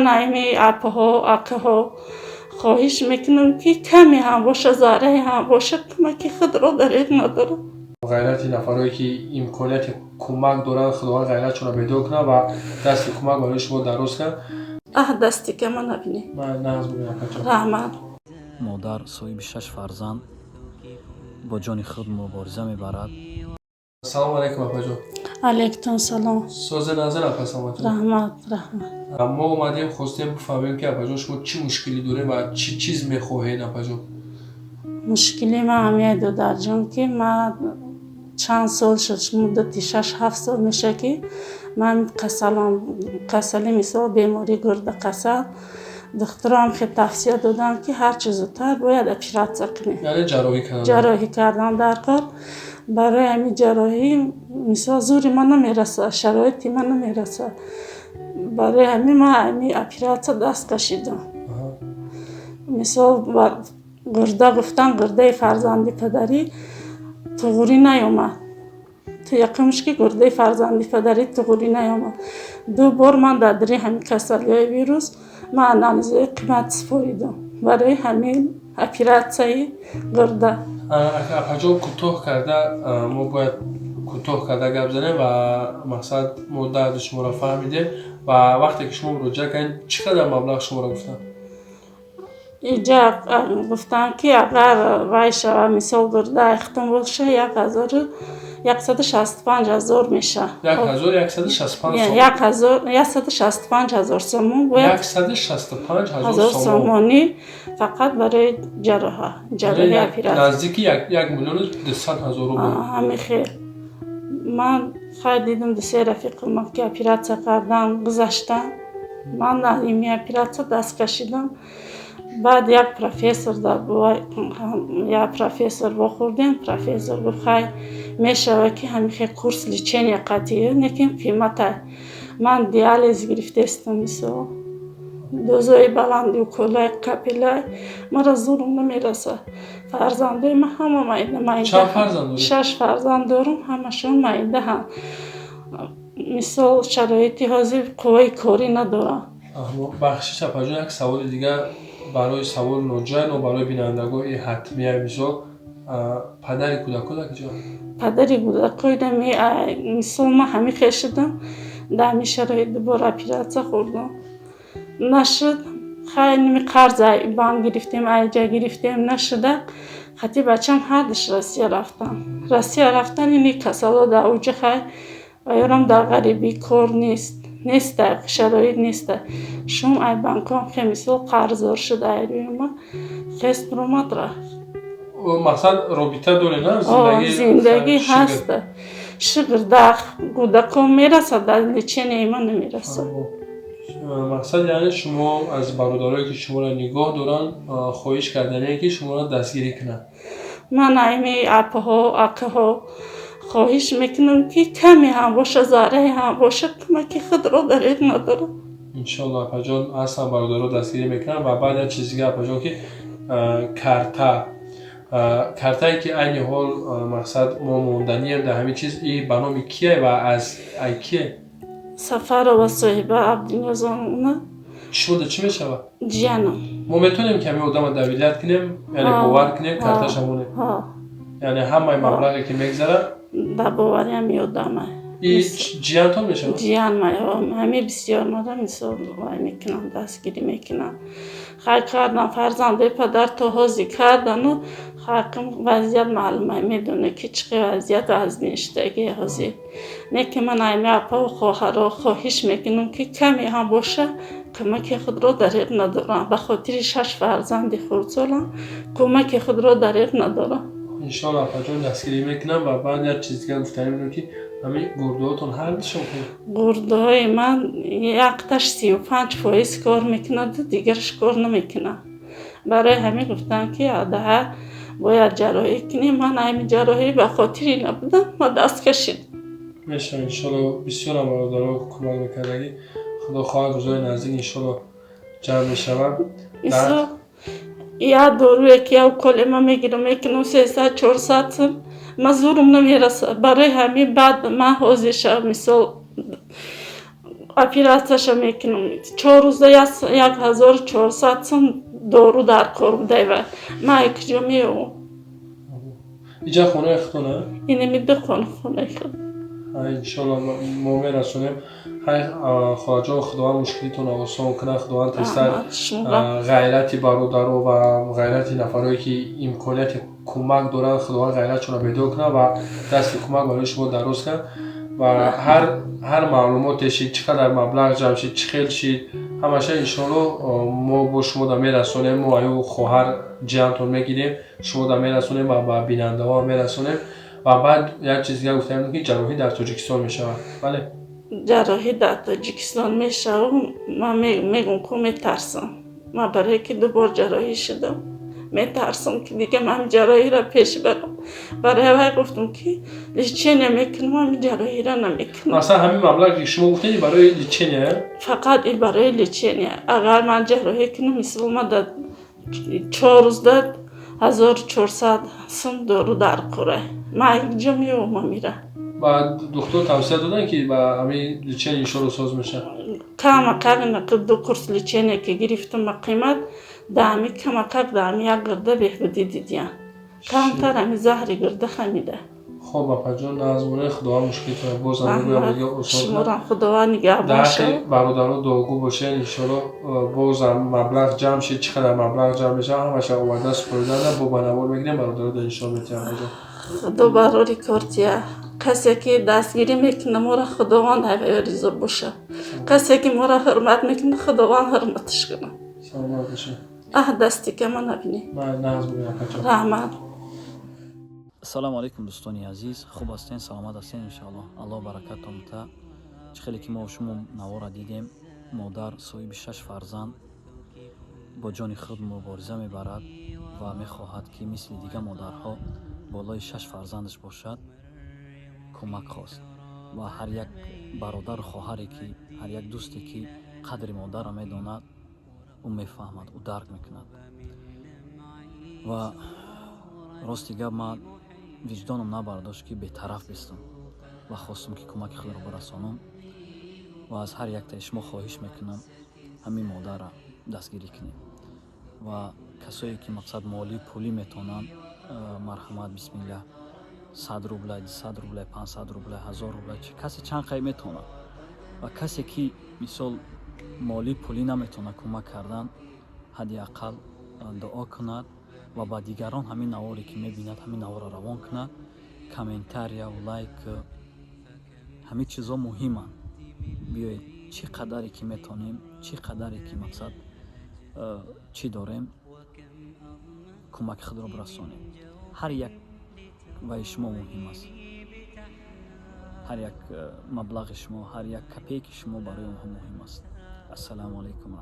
نایمی اپه ها خواهش میکنم که کمی هم باشه زاره هم باشه کمک خود را دریغ نداره. غیرت نفرهایی که امکانیت کمک دارن خداوند غیرتشون رو پیدا کنه و دست کمک برای شما دراز کنه. دستی که من نبینی. من ناز می‌کنم رحمت. مادر صاحب 6 فرزند با جان خود مبارزه میبرد. سلام علیکم اپا جان. علیکم سلام. سوز نازل اپا سلامت. رحمت. ما اومدیم خواستیم بفهمیم که اپا جان شما چی مشکلی داره و چی چیز میخواهید اپا جان. مشکلی من همیه دادر جان که من چند سال شد مدتی 6-7 سال میشه که من کسلی مثال بیماری گرده کسل دکتر هم خیلی توصیه دادن که هر چیز زودتر باید اپراسیون کنی. یعنی جراحی کردن در کار. برای همین جراحی مثال زوری من نمیرسه، شرایطی من نمیرسه. برای همین من همین اپراسیون دست کشیدم. مثال گرده گفتن گرده فرزندی پدری تغییری نیامد. تو یکمش که گرده فرزندی پدری تغییری نیامد. 2 بار من در دری همین کسلیای ویروس من آنالیزهای قیمت سپاریدم برای همین اپراسیون گرده. اپا جان کوتاه کرده ما باید کوتاه کرده گپ زنیم و مقصد مدت شما را فهمیدیم و وقتی که شما مراجعه کردین چقدر مبلغ شما را گفتن؟ اینجا گفتن که اگر وایش مثال گرده اختمال شه 165,000 میشه. 165,000 سومون باید 165,000 سومانی فقط برای جراحی اپراسیون. نزدیک 1,200,000 روبل. همین خیر. من خیلی دیدم 2 رفیقم که اپراسیون کردن گذشتن. من این اپراسیون دست کشیدم. بعد یک پروفسور با خوردیم. پروفسور گفت خیلی میشه که همین کورس لچنی قطعیه نکن قیمت. من دیالیز گرفته استم مثلا دوزای بلندی و کلای کپیلای مرا زورم نمیرسه. فرزنده من همه مایده. چند فرزند داری؟ 6 فرزند دارم، همشون مایده هم. مثال شرایطی حاضر قوی کاری ندارم. بخشش اپا جان یک سوال دیگه برای سوال نوجوان و برای بینندگان حتمیه مثال پدری کودک جان؟ پدری کودک مثال من همین خشیدم در همین شرایط دوباره اپراسیون خوردم نشد. خیلی قرض بانک گرفتیم ایجا گرفتیم نشده. خطی بچم هردش راسیه رفتن اینی کسالا در اوجه خیلی ایرام در غریبی کار نیست شرایط نیست. شما ای بانک هم خیلی مثل قرضدار شده ایروی ما خیست برومد را مثلا رابطه داره نه؟ زندگی هست. شگرده کودک هم میرسه در لچین ایمان نمیرسه. مقصد یعنی شما از برادرایی که شما را نگاه دارن خواهش کردنه که شما را دستگیری کنن. من ایمی اپه ها خواهش میکنم که کمی هم باشه زاره هم باشه کمک خود را دریغ نداره. انشالله اپا جان اصلا برادر را دستگیری میکنن و بعد چیزی که اپا جان که کارتایی که این حال مقصد ما موندنی هم در همین چیز ای بنامی کیه و از ای کیه؟ سفر و صاحبه عبدالنظام شده چی میشه با؟ جیانم. ما میتونیم کمی آدم دویلیت کنیم یعنی باور کنیم کارتش همونه. یعنی همه مبلغی که میگذره در باوری هم یادمه. این جیان تو میشه؟ جیان همه بسیار مادر مثال میکنم دستگیری میکنم. خیلی کردن فرزنده پدر تو حاضی کردن و خیلی وضعیت معلومه میدونه که چقدر وضعیت از نیشتگی حاضی. نه که من ایمی اپا و خواهر را خواهش میکنم که کمی هم باشه کمک خود را دریغ ندارم. به خاطر 6 فرزند خردسالم کمک خود را دریغ ندارم. انشالله اپا جان دستگیری میکنم و بعد یک چیز دیگه گفتنی میدونم که همین گرده هاتون حل شد؟ گرده های من یکتش 35% کار میکنه دیگرش کار نمیکنه. برای همین گفتن که ده باید جراحی کنیم. من همین جراحی به خاطری نبودم و دست کشید. میشه انشالله بسیار هم برادرها کمک میکردگی خدا خواهد روزای نزدیک انشالله جمع میشوم. یا دوروی که او کلمه میگیرم میکنم 300-400 مزورم نمیرسه. برای همین بعد من حاضر شدم مثال операцияша мекунем. 4 рӯза 1400 сум дору дар кор будайва. Ман куҷо меовам? Иҷа хонаи худтона? Инами духон хонаи худ. Иншалло мо мерасонем. Ҳай хоҳаҷон худованд мушкилитонро осон кунад. Худованд тезтар ғайрати бародаро ва ғайрати нафарое ки имконияти кӯмак доранд, худованд ғайратшонро пайдо кунад ва дасти кӯмак барои шумо дароз кунад ва ҳар маълумоте шид, чӣ қадар маблағ ҷамъ шид, чӣ хел шид, ҳамаша иншоалло мо бо шумо да мерасонем. Мо аю хоҳар ҷамътон мегирем, шумо да мерасонем ва ба бинандаҳо мерасонем. ва баъд як чиз дига гуфтаем ки ҷарроҳӣ дар Тоҷикистон мешавад. Бале? Ҷарроҳӣ дар Тоҷикистон мешавад. Ман мегӯм ки метарсам. Ман барое ки дубор ҷарроҳӣ шудам. Метарсам ки дига ман ҷарроҳиро пеш барам. Барои вай гуфтам ки лечения мекунам, ҳами ҷарроҳиро намекунам. Масалан ҳамин маблағи ки шумо гуфтед барои лечения? Фақат барои лечения. Агар ман ҷарроҳӣ кунам, мисол ман дар 4 рӯзда 1400 сум дору дар қурай. Ман якҷо меовам мира. Ва духтор тавсия доданд ки ба ҳамин лечения иншоалло соз мешавад? Камакак ду курс лечения ки гирифтам ба қимат, да ҳами камакак да ҳами як гирда беҳбудӣ дидиям. Камтар ҳами заҳри гирда хамида. хоб апаҷон назмоне худованд мушкилитонро бозам мегӯям дига осон шуморам худованд нигаҳбон дар шав. ҳаққи бародаро дуогӯ бошед. иншоалло бозам маблағ ҷамъ шид, чӣ қадар маблағ ҷамъ мешавад ҳамаша оварда супориданда бо ба навор мегирем, бародаро дар иншоалло метиҳам аҷон. Худо барори кортия. Касе ки дастгирӣ мекунад моро худованд ризо бошад. Касе ки моро ҳурмат мекунад худованд ҳурматиш кунад. саломат бошед. дасти кама набинӣ. назм апаҷон. раҳмат. ассалому алайкум дӯстони азиз, хуб ҳастен, саломат ҳастен иншоалло. аллоҳ баракатон мета. чӣ хеле ки мо шумо навора дидем, модар соҳиби 6 фарзанд бо ҷони худ мубориза мебарад ва мехоҳад ки мисли дигар модарҳо болои 6 фарзандаш бошад, кӯмак хост. ва ҳар як бародару хоҳаре ки ҳар як дӯсте ки қадри модарро медонад, ӯ мефаҳмад, ӯ дарк мекунад. ва рости гап ман виҷдонам набардошт ки бетараф бистам ва хостам ки кӯмаки худро барасонам ва аз ҳар яктаи шумо хоҳиш мекунам ҳамин модарро дастгирӣ кунем. ва касое ки мақсад молӣ пулӣ метонанд, марҳамат бисмилlah 100 рубля, 200 рубля, 500 рубля, 1000 рубля, касе чанд қай метавонад. ва касе ки мисол молӣ пулӣ наметавонад кӯмак кардан, ҳадди аққал дуо кунад ва ба дигарон ҳамин наворе ки мебинад ҳамин наворро равон кунад. комментария лайк ҳамин чизҳо муҳиманд. биёед чӣ қадаре ки метонем, чӣ қадаре ки мақсад чӣ дорем, кӯмаки худро барасонем. ҳар як ваи шумо муҳим аст. ҳар як маблағи шумо, ҳар як копейки шумо барои онҳо муҳим аст. ассалому алайкум.